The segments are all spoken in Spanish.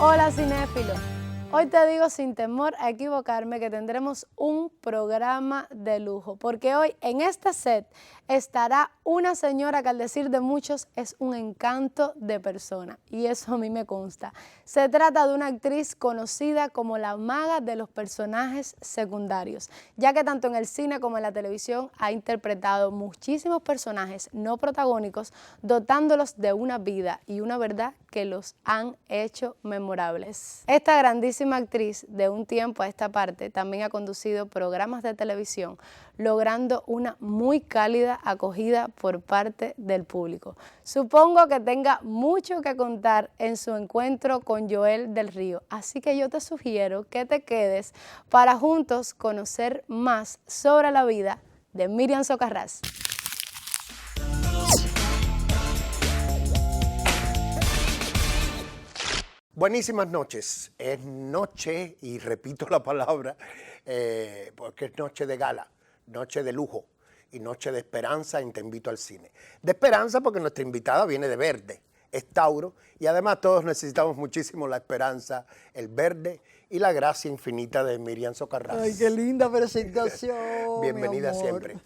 Hola cinéfilo, hoy te digo sin temor a equivocarme que tendremos un programa de lujo, porque hoy en este set estará una señora que al decir de muchos es un encanto de persona, y eso a mí me consta. Se trata de una actriz conocida como la maga de los personajes secundarios, ya que tanto en el cine como en la televisión ha interpretado muchísimos personajes no protagónicos, dotándolos de una vida y una verdad que los han hecho memorables. Esta grandísima actriz de un tiempo a esta parte también ha conducido programas de televisión, logrando una muy cálida acogida por parte del público. Supongo que tenga mucho que contar en su encuentro con Joel del Río, así que yo te sugiero que te quedes para juntos conocer más sobre la vida de Miriam Socarrás. Buenísimas noches. Es noche, y repito la palabra, porque es noche de gala, noche de lujo y noche de esperanza en Te Invito al Cine. De esperanza porque nuestra invitada viene de verde, es Tauro, y además todos necesitamos muchísimo la esperanza, el verde y la gracia infinita de Miriam Socarrás. Ay, qué linda presentación. Bienvenida siempre.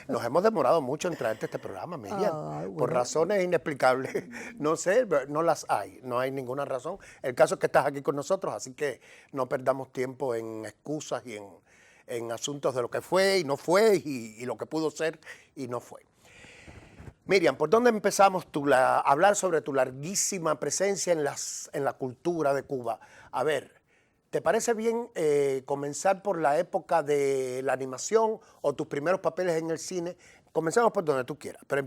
Nos hemos demorado mucho en traerte este programa, Miriam, bueno, por razones inexplicables. No sé, no las hay, no hay ninguna razón. El caso es que estás aquí con nosotros, así que no perdamos tiempo en excusas y en asuntos de lo que fue y no fue y lo que pudo ser y no fue. Miriam, ¿por dónde empezamos a hablar sobre tu larguísima presencia en la cultura de Cuba? A ver, ¿te parece bien comenzar por la época de la animación o tus primeros papeles en el cine? Comencemos por donde tú quieras, pero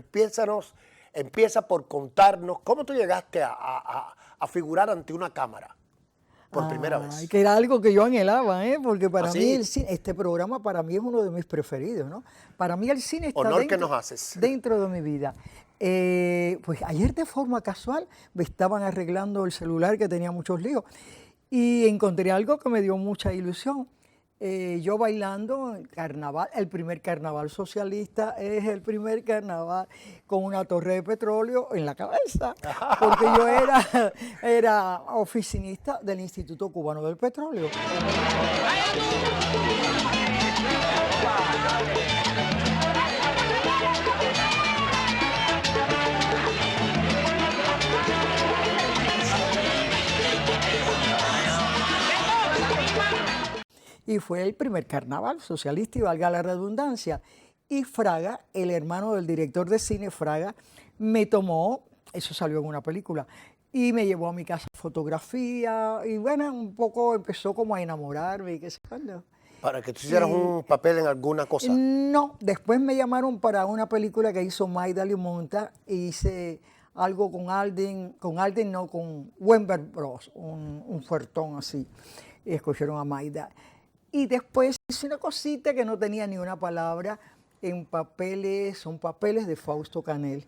empieza por contarnos cómo tú llegaste a figurar ante una cámara por primera vez. Que era algo que yo anhelaba, porque para ¿Ah, mí sí? el cine, este programa para mí es uno de mis preferidos, ¿no? Para mí el cine está Honor que nos haces. dentro de mi vida. Pues ayer de forma casual me estaban arreglando el celular que tenía muchos líos y encontré algo que me dio mucha ilusión. Yo bailando en carnaval, el primer carnaval socialista es el primer carnaval con una torre de petróleo en la cabeza, porque yo era oficinista del Instituto Cubano del Petróleo. Y fue el primer carnaval socialista, y valga la redundancia. Y Fraga, el hermano del director de cine, Fraga, me tomó, eso salió en una película, y me llevó a mi casa fotografía, y bueno, un poco empezó como a enamorarme y qué sé cuándo. Para que tú hicieras un papel en alguna cosa. No, después me llamaron para una película que hizo Maida Limonta, e hice algo con Weinberg Bros, un fuertón así, y escogieron a Maida. Y después hice una cosita que no tenía ni una palabra, son papeles de Fausto Canel.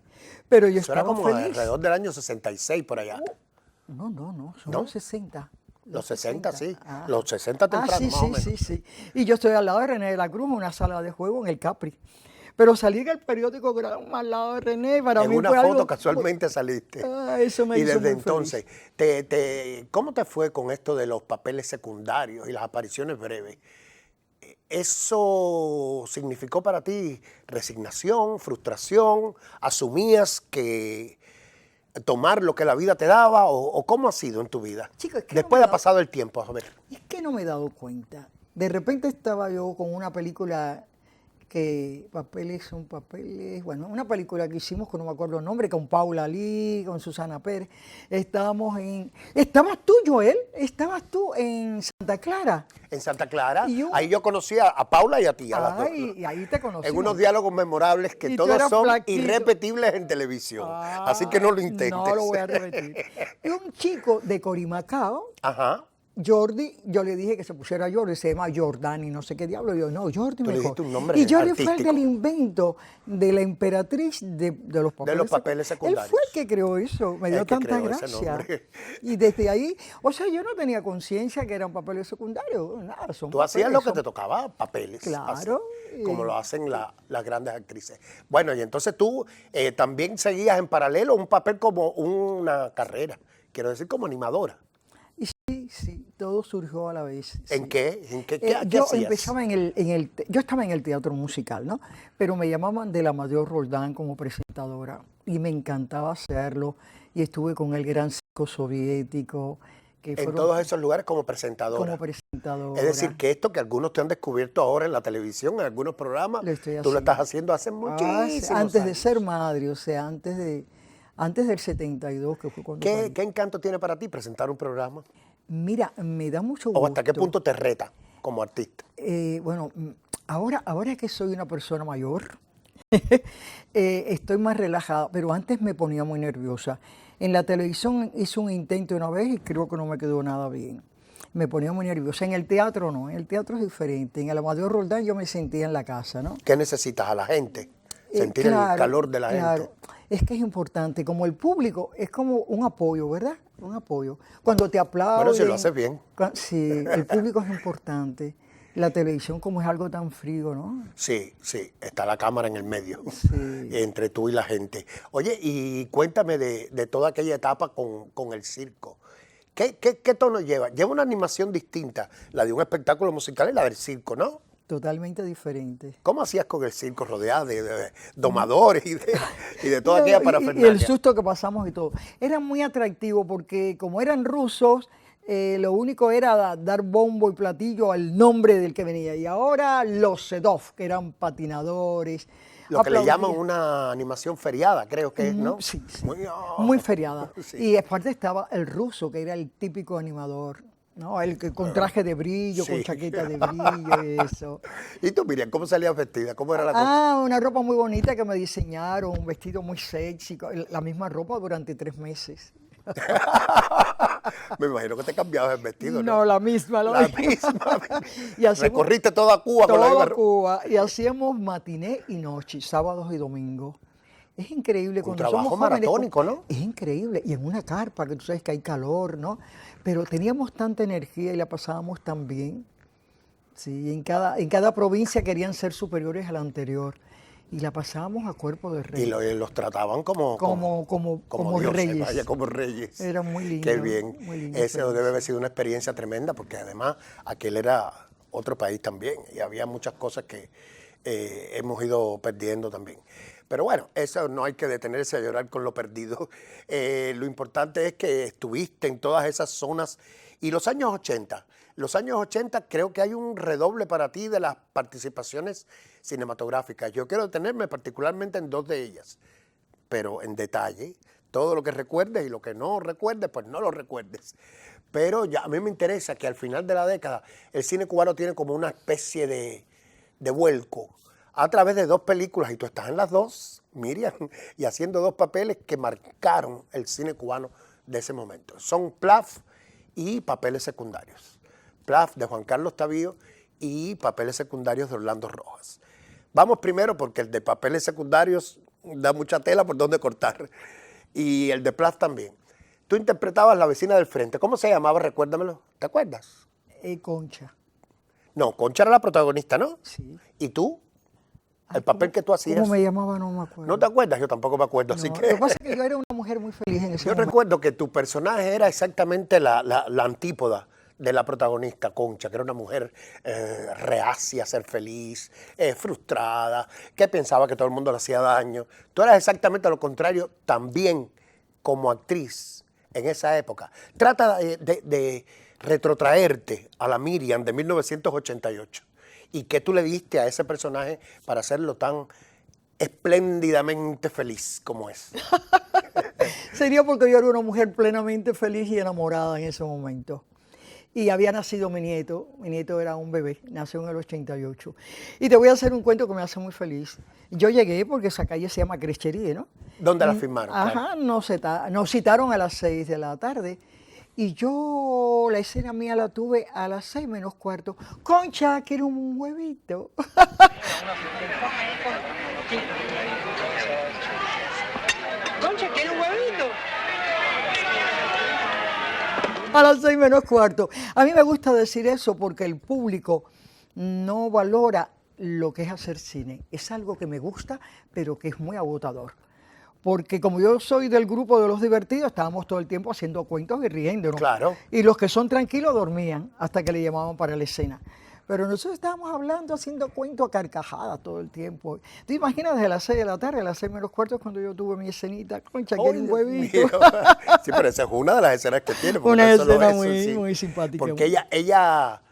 Pero yo Eso estaba era como feliz. alrededor del año 66 por allá. No, son ¿No? los 60. Los 60, sí. Ah. Los 60 temprano, sí, más o menos. sí. Y yo estoy al lado de René de la Cruz, en una sala de juego en el Capri. Pero salí en el periódico que era al lado de René, para en mí una fue foto algo... casualmente saliste. Eso me y hizo desde muy entonces, feliz. ¿cómo te fue con esto de los papeles secundarios y las apariciones breves? ¿Eso significó para ti resignación, frustración? ¿Asumías que tomar lo que la vida te daba o cómo ha sido en tu vida? Chico, es que Después ha pasado el tiempo, a ver. Es que no me he dado cuenta. De repente estaba yo con una película bueno, una película que hicimos, que no me acuerdo el nombre, con Paula Lee, con Susana Pérez. Estabas tú, Joel, estabas tú en Santa Clara. En Santa Clara, Y yo- ahí yo conocí a Paula y a ti, a las dos. Y ahí te conocí. En unos diálogos memorables que Y tú todos eras son flaquito. irrepetibles en televisión. Así que no lo intentes. No lo voy a repetir. Y un chico de Corimacao, Ajá. Jordi, yo le dije que se pusiera Jordi, se llama Jordani, no sé qué diablo. Yo, no, Jordi Tú le mejor. dijiste un nombre Y Jordi fue el artístico. del invento de la emperatriz de los papeles secundarios. Él fue el que creó eso, me dio El que tanta creó ese gracia. nombre. Y desde ahí, o sea, yo no tenía conciencia que eran papeles secundarios, nada, son Tú hacías papeles, lo que son- te tocaba, papeles. Claro. así, como lo hacen las grandes actrices. Bueno, y entonces tú también seguías en paralelo un papel como una carrera, quiero decir como animadora. Y sí, todo surgió a la vez. ¿En sí. qué? ¿En qué Yo hacías? empezaba yo estaba en el teatro musical, ¿no? Pero me llamaban de la Amadeo Roldán como presentadora y me encantaba hacerlo. Y estuve con el Gran Circo Soviético, que En fueron todos esos lugares como presentadora. como presentadora. Es decir, que esto que algunos te han descubierto ahora en la televisión, en algunos programas, Lo estoy tú lo haciendo. estás haciendo hace muchísimos Antes de años. ser madre, o sea, antes del 72, que fue cuando parí. ¿Qué encanto tiene para ti presentar un programa? Mira, me da mucho gusto. ¿O hasta qué punto te reta como artista? Bueno, ahora que soy una persona mayor, estoy más relajada, pero antes me ponía muy nerviosa. En la televisión hice un intento una vez y creo que no me quedó nada bien. Me ponía muy nerviosa. En el teatro no, en el teatro es diferente. En el Amadeo Roldán yo me sentía en la casa, ¿no? ¿Qué necesitas a la gente? Sentir el Claro, calor de la claro. gente. Es que es importante, como el público, es como un apoyo, ¿verdad? Un apoyo. Cuando te aplauden. Bueno, si lo haces bien. Sí, el público es importante. La televisión como es algo tan frío, ¿no? Sí, sí, está la cámara en el medio, Sí. entre tú y la gente. Oye, y cuéntame de toda aquella etapa con el circo. ¿Qué tono lleva? Lleva una animación distinta, la de un espectáculo musical y la del circo, ¿no? Totalmente diferente. ¿Cómo hacías con el circo rodeado de domadores y de toda No, aquella y parafernalia? el susto que pasamos y todo. Era muy atractivo porque como eran rusos, lo único era dar bombo y platillo al nombre del que venía. Y ahora los Sedov, que eran patinadores. Lo que le aplaudían. llaman una animación feriada, creo que es, ¿no? Sí, sí. Muy, Muy feriada. Sí. Y aparte estaba el ruso, que era el típico animador, ¿no? El que con traje de brillo, Sí. con chaqueta de brillo y eso. ¿Y tú, Miriam, cómo salías vestida? ¿Cómo era la cosa? Ah, una ropa muy bonita que me diseñaron, un vestido muy sexy, la misma ropa durante 3 meses. Me imagino que te cambiabas el vestido, ¿no? No, la misma. La misma. Y hacemos Recorriste toda Cuba con la toda misma ropa. Cuba y hacíamos matiné y noche, sábados y domingos. Es increíble cuando trabajo somos jóvenes, maratónico, ¿no? Es increíble. Y en una carpa, que tú sabes que hay calor, ¿no? Pero teníamos tanta energía y la pasábamos tan bien. Sí, en cada provincia querían ser superiores a la anterior. Y la pasábamos a cuerpo de rey. Y los trataban como dioses, reyes. vaya, como reyes. Era muy lindo. Qué bien. Muy linda Eso experiencia. debe haber sido una experiencia tremenda, porque además aquel era otro país también, y había muchas cosas que hemos ido perdiendo también. Pero bueno, eso no hay que detenerse a llorar con lo perdido. Lo importante es que estuviste en todas esas zonas. Y los años 80, creo que hay un redoble para ti de las participaciones cinematográficas. Yo quiero detenerme particularmente en 2 de ellas, pero en detalle. Todo lo que recuerdes y lo que no recuerdes, pues no lo recuerdes. Pero ya a mí me interesa que al final de la década el cine cubano tiene como una especie de vuelco a través de 2 películas, y tú estás en las 2, Miriam, y haciendo 2 papeles que marcaron el cine cubano de ese momento. Son Plaf y Papeles Secundarios. Plaf de Juan Carlos Tavío y Papeles Secundarios de Orlando Rojas. Vamos primero porque el de Papeles Secundarios da mucha tela por donde cortar, y el de Plaf también. Tú interpretabas La vecina del frente. ¿Cómo se llamaba? Recuérdamelo. ¿Te acuerdas? Concha. No, Concha era la protagonista, ¿no? Sí. ¿Y tú? El papel que tú hacías. ¿Cómo me llamaba? No me acuerdo. ¿No te acuerdas? Yo tampoco me acuerdo, así No, que... Lo que pasa es que yo era una mujer muy feliz en ese Yo momento. recuerdo que tu personaje era exactamente la antípoda de la protagonista, Concha, que era una mujer reacia a ser feliz, frustrada, que pensaba que todo el mundo le hacía daño. Tú eras exactamente lo contrario también como actriz en esa época. Trata de retrotraerte a la Miriam de 1988 y qué tú le diste a ese personaje para hacerlo tan espléndidamente feliz como es. Sería porque yo era una mujer plenamente feliz y enamorada en ese momento. Y había nacido mi nieto era un bebé, nació en el 88. Y te voy a hacer un cuento que me hace muy feliz. Yo llegué porque esa calle se llama Crechería, ¿no? ¿Dónde la filmaron? Ajá, nos citaron a las 6 de la tarde. Y yo la escena mía la tuve a las 6 menos cuarto. Concha, quiero un huevito. Concha, ¿quiere un huevito? A las 6 menos cuarto. A mí me gusta decir eso porque el público no valora lo que es hacer cine. Es algo que me gusta, pero que es muy agotador. Porque como yo soy del grupo de los divertidos, estábamos todo el tiempo haciendo cuentos y riéndonos. Claro. Y los que son tranquilos dormían hasta que le llamaban para la escena. Pero nosotros estábamos hablando, haciendo cuentos a carcajadas todo el tiempo. ¿Te imaginas desde las 6 de la tarde a las 6 menos cuarto cuando yo tuve mi escenita? Concha, que era un huevito. Sí, pero esa es una de las escenas que tiene. porque Una no es solo escena eso, muy, sí. muy simpática. Porque ella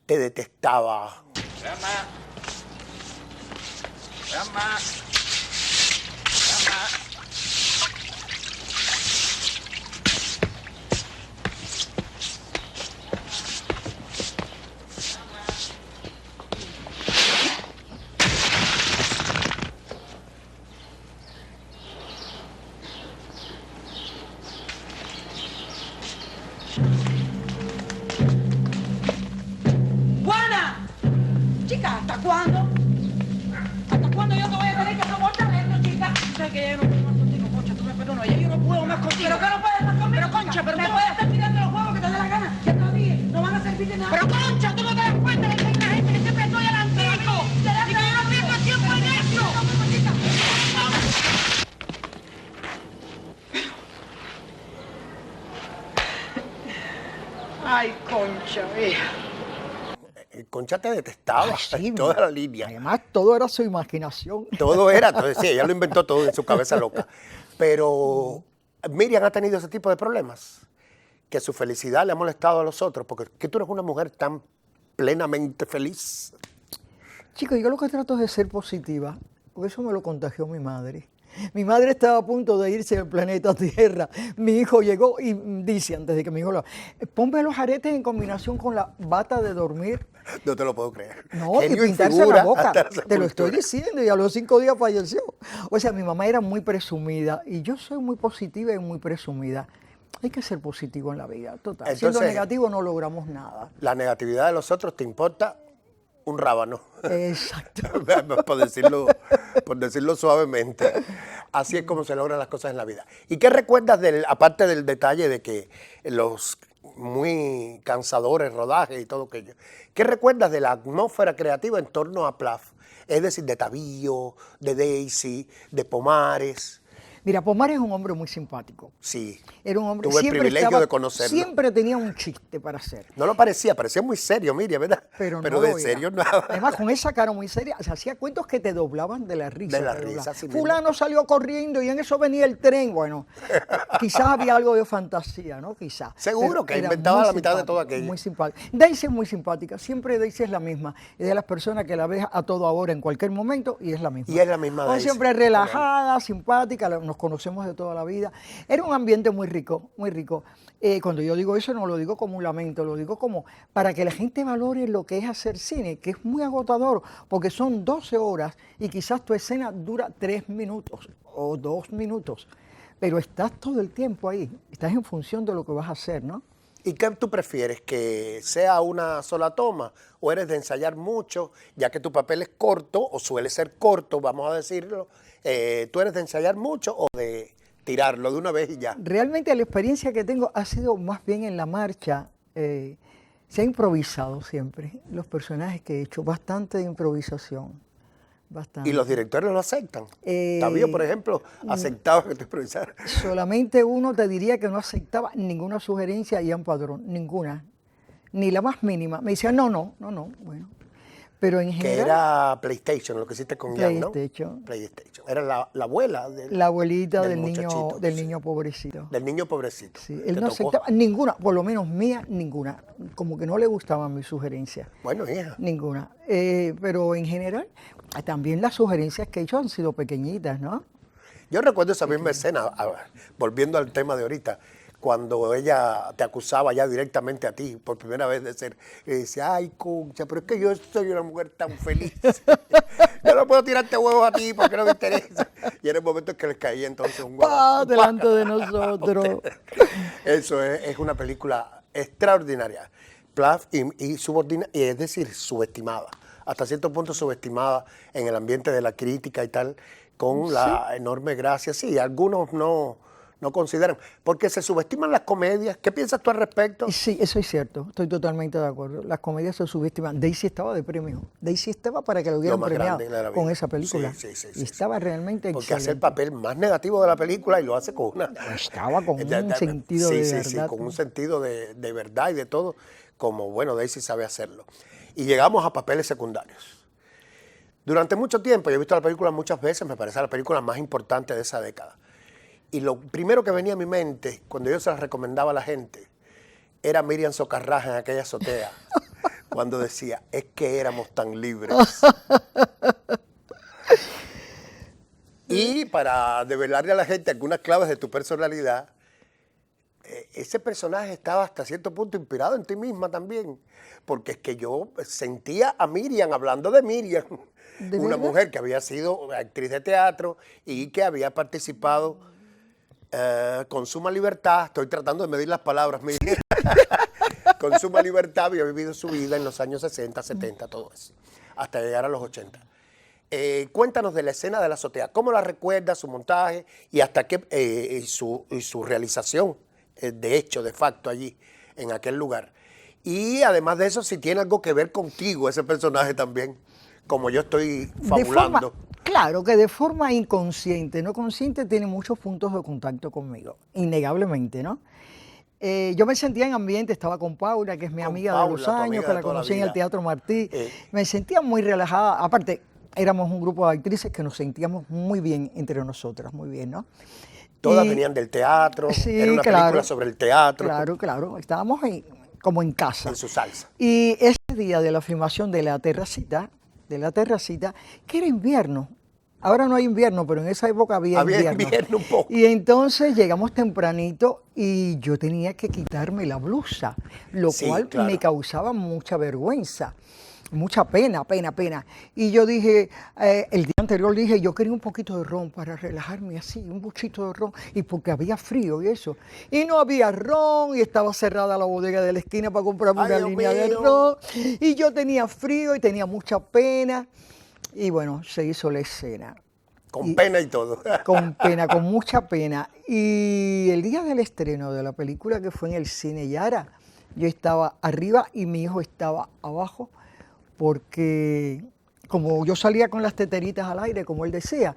te detestaba. Rama. Rama. ¡Juana! Chica, ¿hasta cuándo? ¿Hasta cuándo yo te voy a tener que soportar esto, chica? ¿Sabes que ya no puedo más contigo, Concha? Tú me perdonas, ya yo no puedo más contigo. ¿Pero qué no puedes más conmigo? Pero, Concha, pero me tú- puedes estar tirando los huevos que te dé la gana. Ya te lo dije, no van a servir de nada. Pero, Concha, tú no te das cuenta de que hay una gente que siempre estoy adelantito y que yo no pierdo el tiempo en eso. Ay, Concha, hija. Concha te detestaba Sí, en toda la línea. Además, todo era su imaginación. Todo era, entonces sí, ella lo inventó todo en su cabeza loca. Pero Miriam ha tenido ese tipo de problemas, que su felicidad le ha molestado a los otros, porque que tú eres una mujer tan plenamente feliz. Chicos, yo lo que trato es de ser positiva, porque eso me lo contagió mi madre. Mi madre estaba a punto de irse del planeta Tierra. Mi hijo llegó y dice, antes de que mi hijo lo... Ponme los aretes en combinación con la bata de dormir. No te lo puedo creer. No, Genio y pintarse la figura boca. hasta la Te lo estoy sepultura. diciendo, y a los 5 días falleció. O sea, mi mamá era muy presumida, y yo soy muy positiva y muy presumida. Hay que ser positivo en la vida, total. Siendo Entonces- negativo no logramos nada. La negatividad de los otros te importa un rábano. Exacto. por decirlo suavemente. Así es como se logran las cosas en la vida. ¿Y qué recuerdas aparte del detalle de que los muy cansadores rodajes y todo aquello, qué recuerdas de la atmósfera creativa en torno a Plaf? Es decir, de Tabillo, de Daisy, de Pomares. Mira, Pomar es un hombre muy simpático. Sí. Era un hombre Tuve el siempre privilegio estaba- de conocerlo. Siempre tenía un chiste para hacer. No lo parecía muy serio, Miriam, ¿verdad? Pero de no lo era. serio nada. Además, con esa cara muy seria, se hacía cuentos que te doblaban de la risa. De la te risa, doblaban. así mismo. Fulano salió corriendo y en eso venía el tren. Bueno, quizás había algo de fantasía, ¿no? Quizás. Seguro Pero que era inventaba muy la mitad de simpático, todo aquello. Muy simpático. Daisy es muy simpática. Siempre Daisy es la misma. Es de las personas que la ves a todo ahora, en cualquier momento, y es la misma. Y es la misma Pues Daisy. siempre relajada, simpática, nos conocemos de toda la vida. Era un ambiente muy rico, muy rico. Cuando yo digo eso no lo digo como un lamento, lo digo como para que la gente valore lo que es hacer cine, que es muy agotador, porque son 12 horas y quizás tu escena dura 3 minutos o 2 minutos, pero estás todo el tiempo ahí, estás en función de lo que vas a hacer, ¿no? ¿Y qué tú prefieres? ¿Que sea una sola toma o eres de ensayar mucho, ya que tu papel es corto o suele ser corto, vamos a decirlo? ¿Tú eres de ensayar mucho o de tirarlo de una vez y ya? Realmente la experiencia que tengo ha sido más bien en la marcha. Se ha improvisado siempre los personajes que he hecho, bastante de improvisación, bastante. ¿Y los directores lo aceptan? Eh, Tabillo, por ejemplo, aceptaba que tú improvisaras. Solamente uno te diría que no aceptaba ninguna sugerencia, Ian Padrón, ninguna. ni la más mínima. Me decía, no, bueno. Pero en Que general, era PlayStation, lo que hiciste con Jan, ¿no? PlayStation. PlayStation. Era la abuela La abuelita del muchachito, del sí. niño pobrecito. Del niño pobrecito. Sí, él Te no tocó. aceptaba ninguna, por lo menos mía, ninguna. Como que no le gustaban mis sugerencias. Bueno, hija. Ninguna. Pero en general, también las sugerencias que he hecho han sido pequeñitas, ¿no? Yo recuerdo esa misma escena, volviendo al tema de ahorita, cuando ella te acusaba ya directamente a ti por primera vez de ser, y decía, ay, concha, pero es que yo soy una mujer tan feliz. Yo no puedo tirarte huevos a ti porque no me interesa. Y era el momento en que les caía entonces un huevo. Delante de nosotros. Eso es una película extraordinaria. Plaf y es decir, subestimada. Hasta cierto punto subestimada en el ambiente de la crítica y tal, con la enorme gracia. Sí, algunos no consideran, porque se subestiman las comedias. ¿Qué piensas tú al respecto? Y sí, eso es cierto, estoy totalmente de acuerdo. Las comedias se subestiman. Daisy estaba de premio. Daisy estaba para que lo hubieran Lo más premiado grande de la vida. con esa película. Sí, y estaba realmente Porque hace el excelente. papel más negativo de la película y lo hace con una... Estaba con un sentido de verdad. Sí, con un sentido de verdad y de todo, como, bueno, Daisy sabe hacerlo. Y llegamos a papeles secundarios. Durante mucho tiempo, yo he visto la película muchas veces, me parece la película más importante de esa década. Y lo primero que venía a mi mente, cuando yo se la recomendaba a la gente, era Miriam Socarrás en aquella azotea, cuando decía, es que éramos tan libres. Y para develarle a la gente algunas claves de tu personalidad, ese personaje estaba hasta cierto punto inspirado en ti misma también, porque es que yo sentía a Miriam, hablando de Miriam, ¿De una verdad? mujer que había sido actriz de teatro y que había participado con suma libertad, estoy tratando de medir las palabras, Miriam, con suma libertad había vivido su vida en los años 60, 70, todo eso, hasta llegar a los 80. Cuéntanos de la escena de la azotea, ¿cómo la recuerdas, su montaje y hasta qué y su realización, de hecho, de facto, allí, en aquel lugar? Y además de eso, si tiene algo que ver contigo, ese personaje también, como yo estoy fabulando. Claro que de forma inconsciente, no consciente, tiene muchos puntos de contacto conmigo, innegablemente, ¿no? Yo me sentía en ambiente, estaba con Paula, que es mi Con amiga Paula, de los tu amiga años, de que la toda la conocí en vida. el Teatro Martí. Me sentía muy relajada. Aparte, éramos un grupo de actrices que nos sentíamos muy bien entre nosotras, muy bien, ¿no? Todas Y- venían del teatro, Sí, era una claro. película sobre el teatro, Claro, estábamos como en casa. en su salsa. Y ese día de la filmación de la terracita, que era invierno. Ahora no hay invierno, pero en esa época había invierno un poco. Y entonces llegamos tempranito y yo tenía que quitarme la blusa, lo Sí, cual claro. me causaba mucha vergüenza, mucha pena. Y yo dije, el día anterior dije, yo quería un poquito de ron para relajarme así, un buchito de ron, y porque había frío y eso. Y no había ron, y estaba cerrada la bodega de la esquina para comprarme Ay, una Dios línea de mío. ron. Y yo tenía frío y tenía mucha pena. Y bueno, se hizo la escena. Con pena y todo. Con pena, con mucha pena. Y el día del estreno de la película, que fue en el Cine Yara, yo estaba arriba y mi hijo estaba abajo, porque como yo salía con las teteritas al aire, como él decía,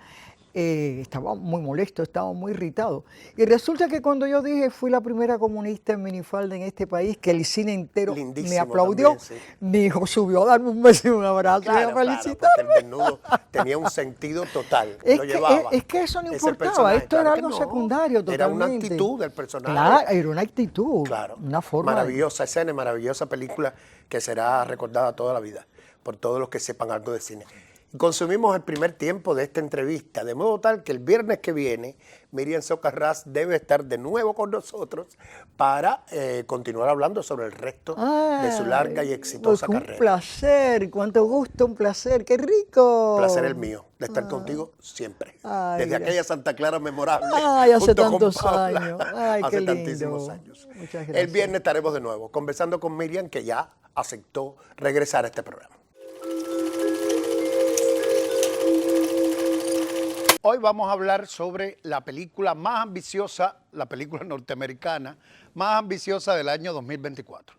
estaba muy molesto, estaba muy irritado. Y resulta que cuando yo dije, fui la primera comunista en minifalda en este país, que el cine entero Lindísimo me aplaudió, también, sí. mi hijo subió a darme un beso y un abrazo y a felicitarme. Porque el desnudo tenía un sentido total, Es lo que, llevaba. es que eso no Ese importaba, personaje, esto era claro que algo no. secundario totalmente. Era una actitud del personaje. Claro, era una actitud, Claro. una forma. Maravillosa escena y maravillosa película que será recordada toda la vida por todos los que sepan algo de cine. Y consumimos el primer tiempo de esta entrevista, de modo tal que el viernes que viene Miriam Socarrás debe estar de nuevo con nosotros para continuar hablando sobre el resto de su larga y exitosa Un carrera. placer, cuánto gusto, un placer, qué rico. Placer el mío de estar contigo siempre. Ay, Desde gracias. aquella Santa Clara memorable. Ay, hace junto con tantos Paula, años. Ay, hace qué lindo. tantísimos años. Muchas El gracias. viernes estaremos de nuevo conversando con Miriam, que ya aceptó regresar a este programa. Hoy vamos a hablar sobre la película más ambiciosa, la película norteamericana más ambiciosa del año 2024.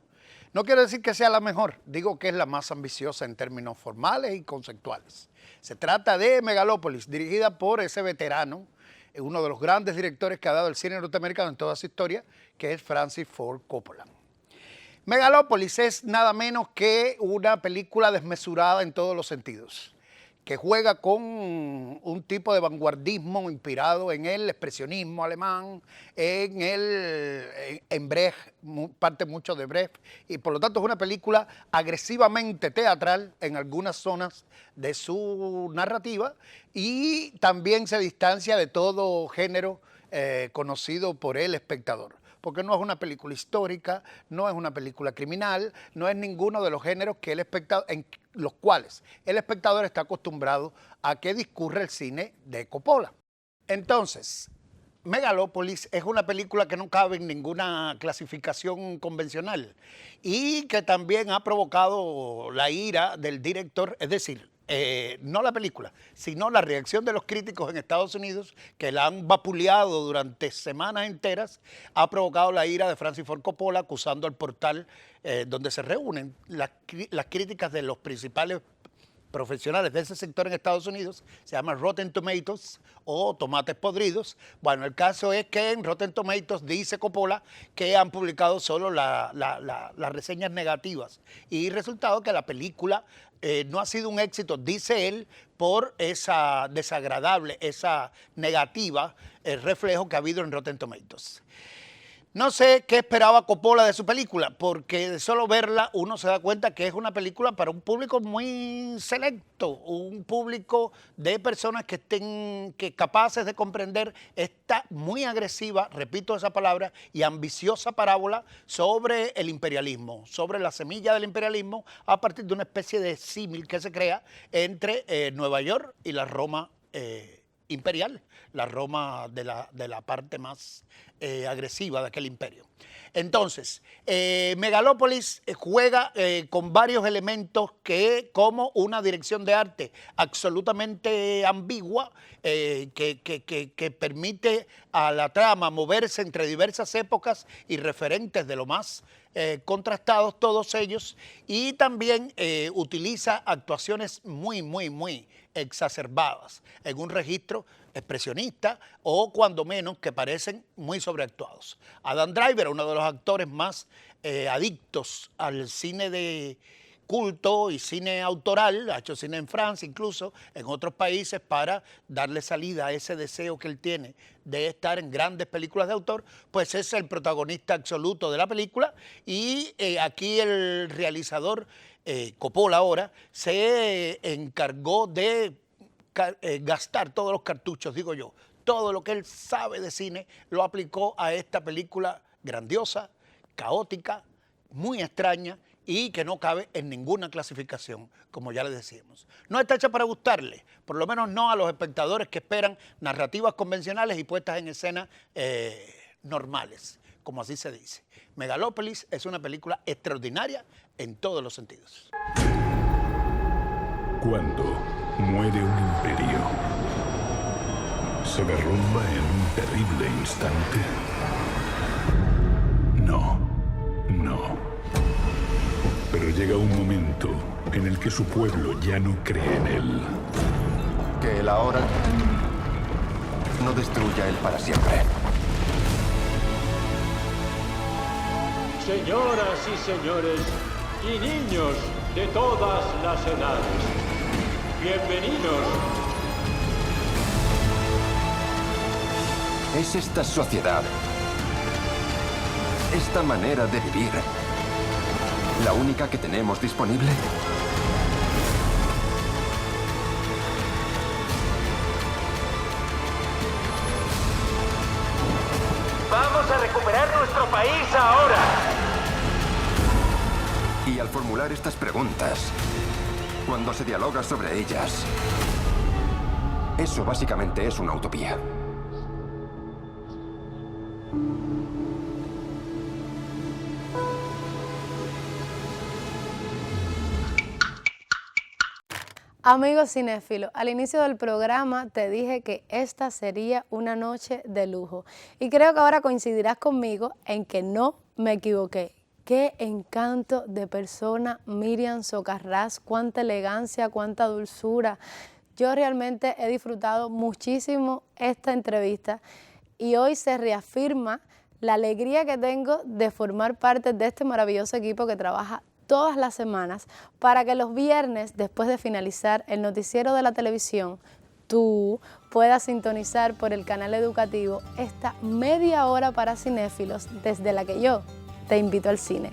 No quiero decir que sea la mejor, digo que es la más ambiciosa en términos formales y conceptuales. Se trata de Megalópolis, dirigida por ese veterano, uno de los grandes directores que ha dado el cine norteamericano en toda su historia, que es Francis Ford Coppola. Megalópolis es nada menos que una película desmesurada en todos los sentidos, que juega con un tipo de vanguardismo inspirado en el expresionismo alemán, en Brecht, parte mucho de Brecht, y por lo tanto es una película agresivamente teatral en algunas zonas de su narrativa, y también se distancia de todo género conocido por el espectador, porque no es una película histórica, no es una película criminal, no es ninguno de los géneros que en los cuales el espectador está acostumbrado a que discurre el cine de Coppola. Entonces, Megalópolis es una película que no cabe en ninguna clasificación convencional y que también ha provocado la ira del director, es decir, no la película, sino la reacción de los críticos en Estados Unidos, que la han vapuleado durante semanas enteras, ha provocado la ira de Francis Ford Coppola, acusando al portal donde se reúnen las críticas de los principales profesionales de ese sector en Estados Unidos, se llama Rotten Tomatoes o Tomates Podridos. Bueno, el caso es que en Rotten Tomatoes dice Coppola que han publicado solo las reseñas negativas y resultado que la película no ha sido un éxito, dice él, por esa desagradable, esa negativa reflejo que ha habido en Rotten Tomatoes. No sé qué esperaba Coppola de su película, porque de solo verla uno se da cuenta que es una película para un público muy selecto, un público de personas que estén capaces de comprender esta muy agresiva, repito esa palabra, y ambiciosa parábola sobre el imperialismo, sobre la semilla del imperialismo, a partir de una especie de símil que se crea entre Nueva York y la Roma imperial, la Roma de la parte más agresiva de aquel imperio. Entonces, Megalópolis juega con varios elementos que, como una dirección de arte absolutamente ambigua, que permite a la trama moverse entre diversas épocas y referentes de lo más contrastados todos ellos, y también utiliza actuaciones muy exacerbadas en un registro expresionista o cuando menos que parecen muy sobreactuados. Adam Driver, uno de los actores más adictos al cine de culto y cine autoral, ha hecho cine en Francia, incluso en otros países, para darle salida a ese deseo que él tiene de estar en grandes películas de autor, pues es el protagonista absoluto de la película y aquí el realizador Coppola ahora se encargó de gastar todos los cartuchos, digo yo, todo lo que él sabe de cine lo aplicó a esta película grandiosa, caótica, muy extraña y que no cabe en ninguna clasificación, como ya les decíamos. No está hecha para gustarle, por lo menos no a los espectadores que esperan narrativas convencionales y puestas en escena normales, como así se dice. Megalópolis es una película extraordinaria en todos los sentidos. Cuando muere un imperio, se derrumba en un terrible instante. No. Pero llega un momento en el que su pueblo ya no cree en él. Que el ahora no destruya el para siempre. Señoras y señores, y niños de todas las edades, bienvenidos. Es esta sociedad, esta manera de vivir, la única que tenemos disponible. Vamos a recuperar nuestro país ahora. Y al formular estas preguntas, cuando se dialoga sobre ellas, eso básicamente es una utopía. Amigos cinéfilos, al inicio del programa te dije que esta sería una noche de lujo y creo que ahora coincidirás conmigo en que no me equivoqué. Qué encanto de persona Míriam Socarrás, cuánta elegancia, cuánta dulzura. Yo realmente he disfrutado muchísimo esta entrevista y hoy se reafirma la alegría que tengo de formar parte de este maravilloso equipo que trabaja todas las semanas para que los viernes, después de finalizar el noticiero de la televisión, tú puedas sintonizar por el canal educativo esta media hora para cinéfilos desde la que yo te invito al cine.